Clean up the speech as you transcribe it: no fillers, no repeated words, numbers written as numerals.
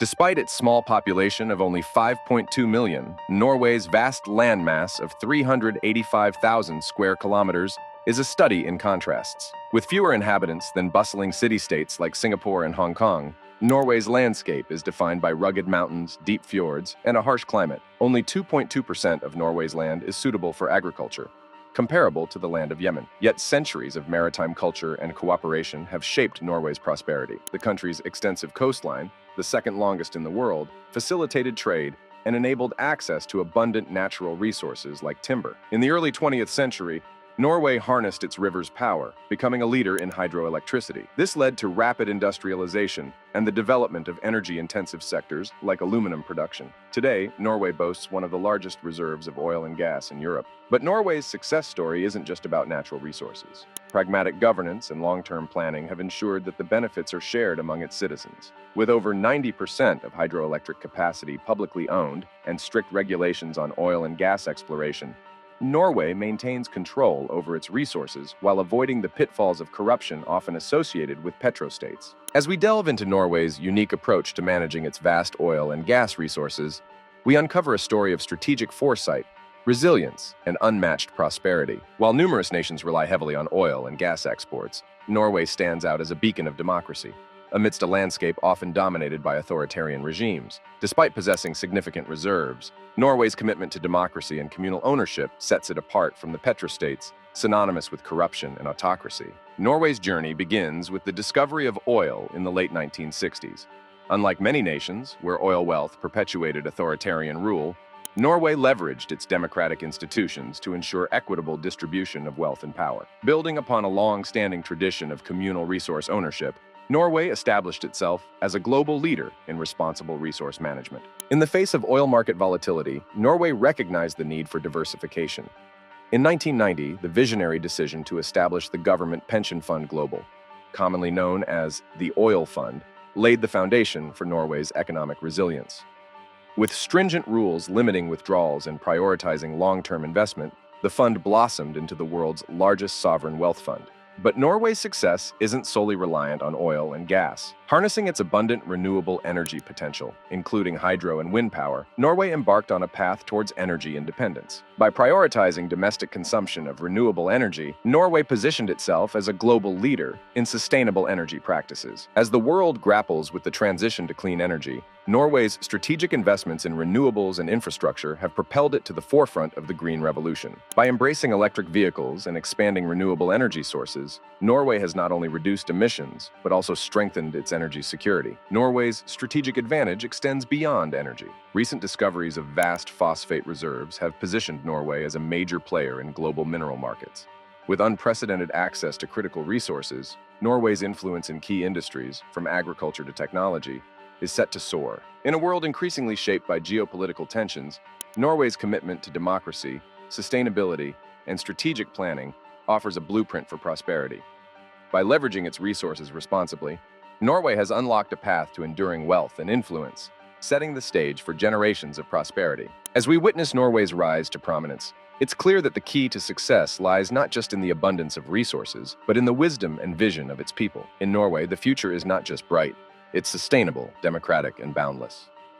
Despite its small population of only 5.2 million, Norway's vast landmass of 385,000 square kilometers is a study in contrasts. With fewer inhabitants than bustling city-states like Singapore and Hong Kong, Norway's landscape is defined by rugged mountains, deep fjords, and a harsh climate. Only 2.2% of Norway's land is suitable for agriculture, comparable to the land of Yemen. Yet centuries of maritime culture and cooperation have shaped Norway's prosperity. The country's extensive coastline, the second longest in the world, facilitated trade and enabled access to abundant natural resources like timber. In the early 20th century, Norway harnessed its river's power, becoming a leader in hydroelectricity. This led to rapid industrialization and the development of energy-intensive sectors like aluminum production. Today, Norway boasts one of the largest reserves of oil and gas in Europe. But Norway's success story isn't just about natural resources. Pragmatic governance and long-term planning have ensured that the benefits are shared among its citizens. With over 90% of hydroelectric capacity publicly owned and strict regulations on oil and gas exploration, Norway maintains control over its resources while avoiding the pitfalls of corruption often associated with petrostates. As we delve into Norway's unique approach to managing its vast oil and gas resources, we uncover a story of strategic foresight, resilience, and unmatched prosperity. While numerous nations rely heavily on oil and gas exports, Norway stands out as a beacon of democracy, amidst a landscape often dominated by authoritarian regimes. Despite possessing significant reserves, Norway's commitment to democracy and communal ownership sets it apart from the petrostates, synonymous with corruption and autocracy. Norway's journey begins with the discovery of oil in the late 1960s. Unlike many nations, where oil wealth perpetuated authoritarian rule, Norway leveraged its democratic institutions to ensure equitable distribution of wealth and power. Building upon a long-standing tradition of communal resource ownership, Norway established itself as a global leader in responsible resource management. In the face of oil market volatility, Norway recognized the need for diversification. In 1990, the visionary decision to establish the Government Pension Fund Global, commonly known as the Oil Fund, laid the foundation for Norway's economic resilience. With stringent rules limiting withdrawals and prioritizing long-term investment, the fund blossomed into the world's largest sovereign wealth fund. But Norway's success isn't solely reliant on oil and gas. Harnessing its abundant renewable energy potential, including hydro and wind power, Norway embarked on a path towards energy independence. By prioritizing domestic consumption of renewable energy, Norway positioned itself as a global leader in sustainable energy practices. As the world grapples with the transition to clean energy, Norway's strategic investments in renewables and infrastructure have propelled it to the forefront of the green revolution. By embracing electric vehicles and expanding renewable energy sources, Norway has not only reduced emissions, but also strengthened its energy security. Norway's strategic advantage extends beyond energy. Recent discoveries of vast phosphate reserves have positioned Norway as a major player in global mineral markets. With unprecedented access to critical resources, Norway's influence in key industries, from agriculture to technology, is set to soar. In a world increasingly shaped by geopolitical tensions, Norway's commitment to democracy, sustainability, and strategic planning offers a blueprint for prosperity. By leveraging its resources responsibly, Norway has unlocked a path to enduring wealth and influence, setting the stage for generations of prosperity. As we witness Norway's rise to prominence, it's clear that the key to success lies not just in the abundance of resources, but in the wisdom and vision of its people. In Norway, the future is not just bright, it's sustainable, democratic, and boundless.